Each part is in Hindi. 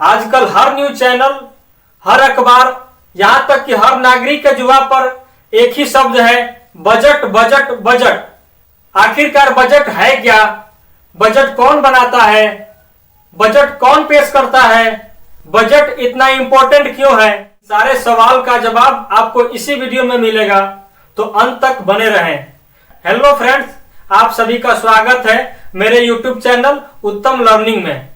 आजकल हर न्यूज चैनल, हर अखबार, यहाँ तक कि हर नागरिक के जुबान पर एक ही शब्द है, बजट बजट बजट। आखिरकार बजट है क्या? बजट कौन बनाता है? बजट कौन पेश करता है? बजट इतना इंपॉर्टेंट क्यों है? सारे सवाल का जवाब आपको इसी वीडियो में मिलेगा, तो अंत तक बने रहें। हेलो फ्रेंड्स, आप सभी का स्वागत है मेरे यूट्यूब चैनल उत्तम लर्निंग में।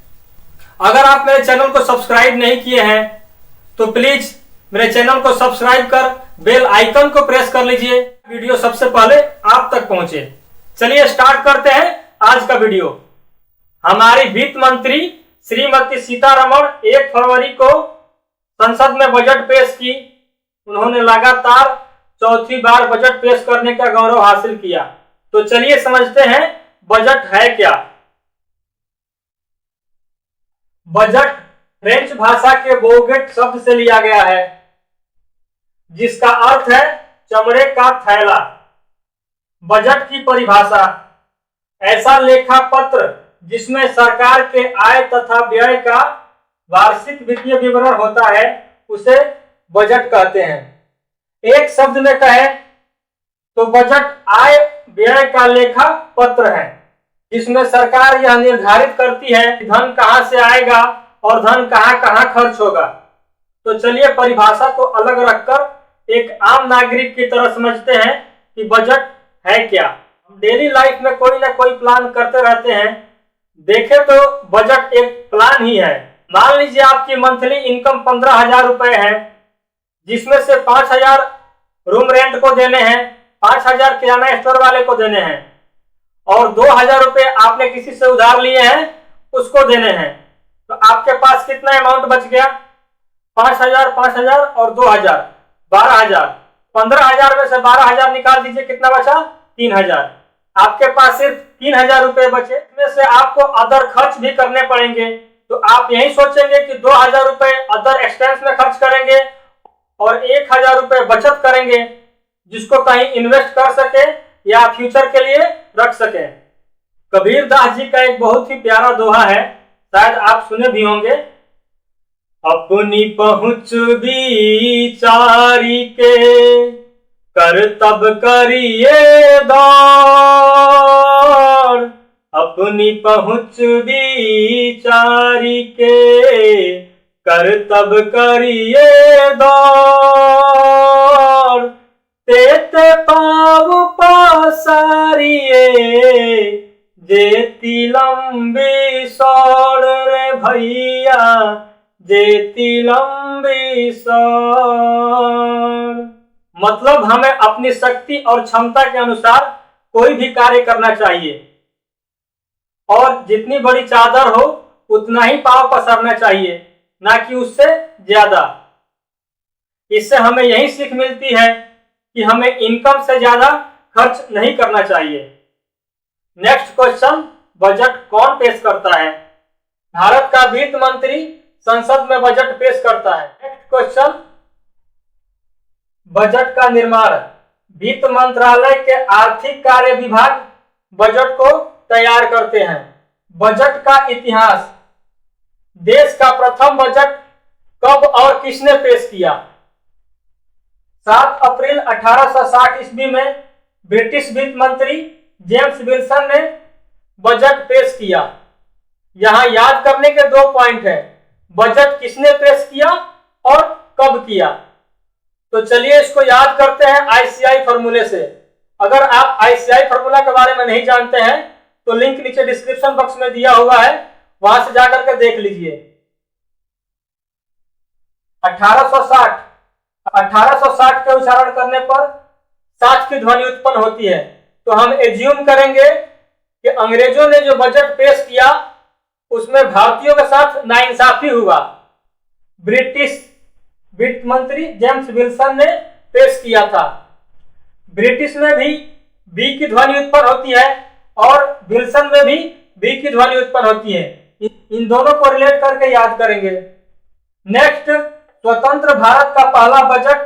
अगर आप मेरे चैनल को सब्सक्राइब नहीं किए हैं तो प्लीज मेरे चैनल को सब्सक्राइब कर बेल आइकन को प्रेस कर लीजिए, वीडियो सबसे पहले आप तक पहुंचे। चलिए स्टार्ट करते हैं आज का वीडियो। हमारी वित्त मंत्री श्रीमती सीतारमण 1 फरवरी को संसद में बजट पेश की। उन्होंने लगातार चौथी बार बजट पेश करने का गौरव हासिल किया। तो चलिए समझते हैं बजट है क्या। बजट फ्रेंच भाषा के बोगेट शब्द से लिया गया है, जिसका अर्थ है चमड़े का थैला। बजट की परिभाषा: ऐसा लेखा पत्र जिसमें सरकार के आय तथा व्यय का वार्षिक वित्तीय विवरण होता है, उसे बजट कहते हैं। एक शब्द में कहें तो बजट आय व्यय का लेखा पत्र है, जिसमें सरकार यह निर्धारित करती है कि धन कहां से आएगा और धन कहां कहां खर्च होगा। तो चलिए परिभाषा को अलग रखकर एक आम नागरिक की तरह समझते हैं कि बजट है क्या। डेली लाइफ में कोई ना कोई प्लान करते रहते हैं। देखें तो बजट एक प्लान ही है। मान लीजिए आपकी मंथली इनकम 15,000 रुपए है, जिसमें से 5,000 रूम रेंट को देने हैं, 5,000 किराना स्टोर वाले को देने हैं और 2,000 रुपए आपने किसी से उधार लिए हैं, उसको देने हैं। तो आपके पास कितना अमाउंट बच गया? 5,000, 5,000 और 2,000, 12,000। 15,000 में से 12,000 निकाल दीजिए, कितना बचा? 3,000। आपके पास सिर्फ 3,000 रुपए बचे। इसमें से आपको अदर खर्च भी करने पड़ेंगे। तो आप यही सोचेंगे कि 2,000 रुपए अदर एक्सपेंस में खर्च करेंगे और 1,000 रुपए बचत करेंगे, जिसको कहीं इन्वेस्ट कर सके या फ्यूचर के लिए रख सके। कबीर दास जी का एक बहुत ही प्यारा दोहा है, शायद आप सुने भी होंगे। अपनी पहुंच विचारी के कर तब करिए दौड़, अपनी पहुंच विचारी के कर तब करिए दौड़, तेते पाव पसारिए जेती लंबी सौड़ रे भैया, जेती लंबी सौड़। मतलब हमें अपनी शक्ति और क्षमता के अनुसार कोई भी कार्य करना चाहिए और जितनी बड़ी चादर हो उतना ही पांव पसारना चाहिए, ना कि उससे ज्यादा। इससे हमें यही सीख मिलती है कि हमें इनकम से ज्यादा खर्च नहीं करना चाहिए। नेक्स्ट क्वेश्चन, बजट कौन पेश करता है? भारत का वित्त मंत्री संसद में बजट पेश करता है। नेक्स्ट क्वेश्चन, बजट का निर्माण: वित्त मंत्रालय के आर्थिक कार्य विभाग बजट को तैयार करते हैं। बजट का इतिहास: देश का प्रथम बजट कब और किसने पेश किया? 7 अप्रैल 1860 ईस्वी में ब्रिटिश वित्त मंत्री जेम्स विल्सन ने बजट पेश किया। यहां याद करने के 2 पॉइंट हैं, बजट किसने पेश किया और कब किया। तो चलिए इसको याद करते हैं आईसीआई फॉर्मूले से। अगर आप आईसीआई फॉर्मूला के बारे में नहीं जानते हैं तो लिंक नीचे डिस्क्रिप्शन बॉक्स में दिया हुआ है, वहां से जाकर के देख लीजिए। 1860 के उच्चारण करने पर 60 की ध्वनि उत्पन्न होती है। तो हम एज्यूम करेंगे कि अंग्रेजों ने जो बजट पेश किया उसमें भारतीयों के साथ नाइंसाफी हुआ। ब्रिटिश वित्त मंत्री जेम्स विल्सन ने पेश किया था। ब्रिटिश में भी बी की ध्वनि उत्पन्न होती है और विल्सन में भी बी की ध्वनि उत्पन्न होती है। इन दोनों को रिलेट करके याद करेंगे। नेक्स्ट, स्वतंत्र भारत का पहला बजट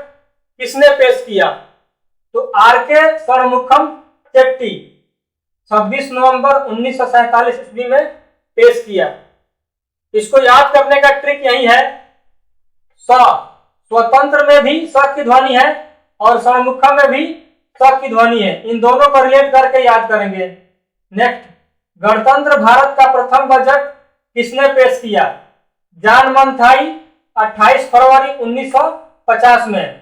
किसने पेश किया? तो आर.के. षणमुखम चेट्टी 26 नवंबर 1947 ईस्वी में पेश किया। इसको याद करने का ट्रिक यही है, स्वतंत्र में भी स की ध्वनि है और समुखा में भी स की ध्वनि है, इन दोनों को रिलेट करके याद करेंगे। नेक्स्ट, गणतंत्र भारत का प्रथम बजट किसने पेश किया? जॉन मथाई 28 फरवरी 1950 में।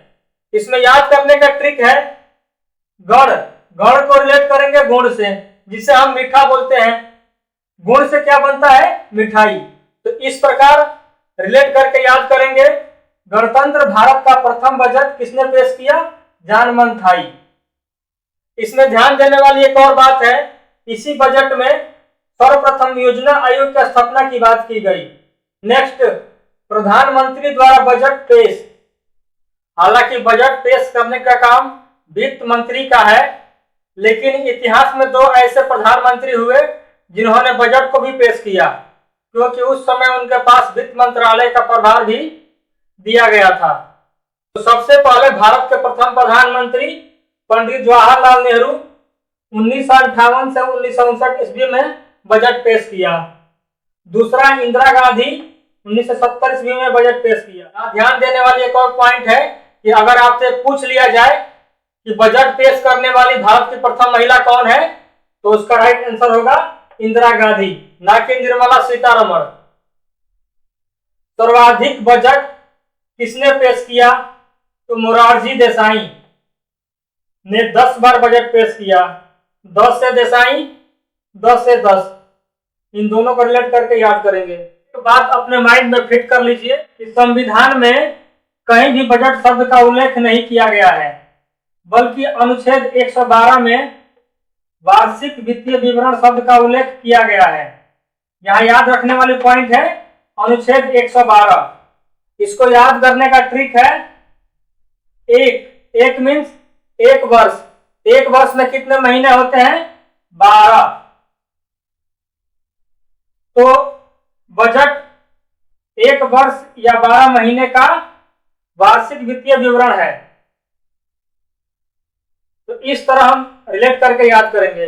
इसमें याद करने का ट्रिक है, गण को रिलेट करेंगे गुण से, जिसे हम मीठा बोलते हैं। गुण से क्या बनता है? मिठाई। तो इस प्रकार रिलेट करके याद करेंगे। गणतंत्र भारत का प्रथम बजट किसने पेश किया? जॉन मथाई। इसमें ध्यान देने वाली एक और बात है, इसी बजट में सर्वप्रथम योजना आयोग की स्थापना की बात की गई। नेक्स्ट, प्रधानमंत्री द्वारा बजट पेश। हालांकि बजट पेश करने का काम वित्त मंत्री का है, लेकिन इतिहास में 2 ऐसे प्रधानमंत्री हुए जिन्होंने बजट को भी पेश किया, क्योंकि उस समय उनके पास वित्त मंत्रालय का प्रभार भी दिया गया था। तो सबसे पहले भारत के प्रथम प्रधानमंत्री पंडित जवाहरलाल नेहरू 1958 से 1959 ईस्वी में बजट पेश किया। दूसरा, इंदिरा गांधी 1970 ईस्वी में बजट पेश किया। ध्यान देने वाली एक और पॉइंट है कि अगर आपसे पूछ लिया जाए कि बजट पेश करने वाली भारत की प्रथम महिला कौन है, तो उसका राइट आंसर होगा इंदिरा गांधी, ना कि निर्मला सीतारमण। सर्वाधिक बजट किसने पेश किया? तो मोरारजी देसाई ने 10 बार बजट पेश किया। 10 से देसाई, 10 से 10, इन दोनों को रिलेट करके याद करेंगे। तो बात अपने माइंड में फिट कर लीजिए कि संविधान में कहीं भी बजट शब्द का उल्लेख नहीं किया गया है, बल्कि अनुच्छेद 112 में वार्षिक वित्तीय विवरण शब्द का उल्लेख किया गया है। यहाँ याद रखने वाली पॉइंट है अनुच्छेद 112। इसको याद करने का ट्रिक है, एक मीन्स एक वर्ष। एक वर्ष में कितने महीने होते हैं? 12। तो बजट एक वर्ष या 12 महीने का वार्षिक वित्तीय विवरण है। तो इस तरह हम रिलेट करके याद करेंगे।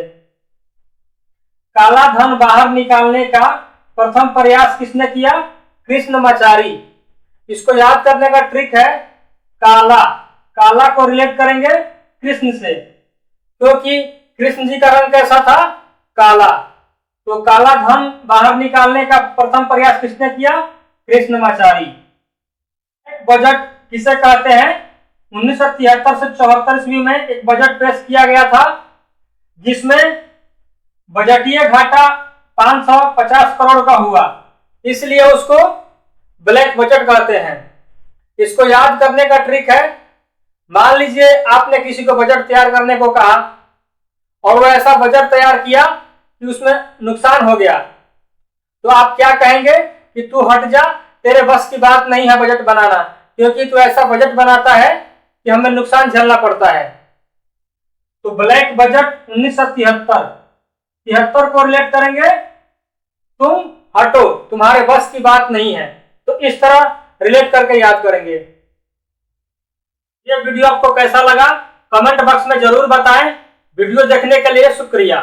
काला धन बाहर निकालने का प्रथम प्रयास किसने किया? कृष्णमाचारी। इसको याद करने का ट्रिक है, काला को रिलेट करेंगे कृष्ण से, क्योंकि कृष्ण जी का रंग कैसा था? काला। तो काला धन बाहर निकालने का प्रथम प्रयास किसने किया? कृष्णमाचारी। बजट किसे कहते हैं? 1973 से 74 ईस्वी में एक बजट पेश किया गया था, जिसमें बजटीय घाटा 550 करोड़ का हुआ, इसलिए उसको ब्लैक बजट कहते हैं। इसको याद करने का ट्रिक है, मान लीजिए आपने किसी को बजट तैयार करने को कहा और वो ऐसा बजट तैयार किया कि उसमें नुकसान हो गया, तो आप क्या कहेंगे कि तू हट जा, तेरे बस की बात नहीं है बजट बनाना, क्योंकि तू ऐसा बजट बनाता है कि हमें नुकसान झेलना पड़ता है। तो ब्लैक बजट 1973 को रिलेट करेंगे, तुम हटो, तुम्हारे बस की बात नहीं है। तो इस तरह रिलेट करके याद करेंगे। ये वीडियो आपको कैसा लगा कमेंट बॉक्स में जरूर बताएं। वीडियो देखने के लिए शुक्रिया।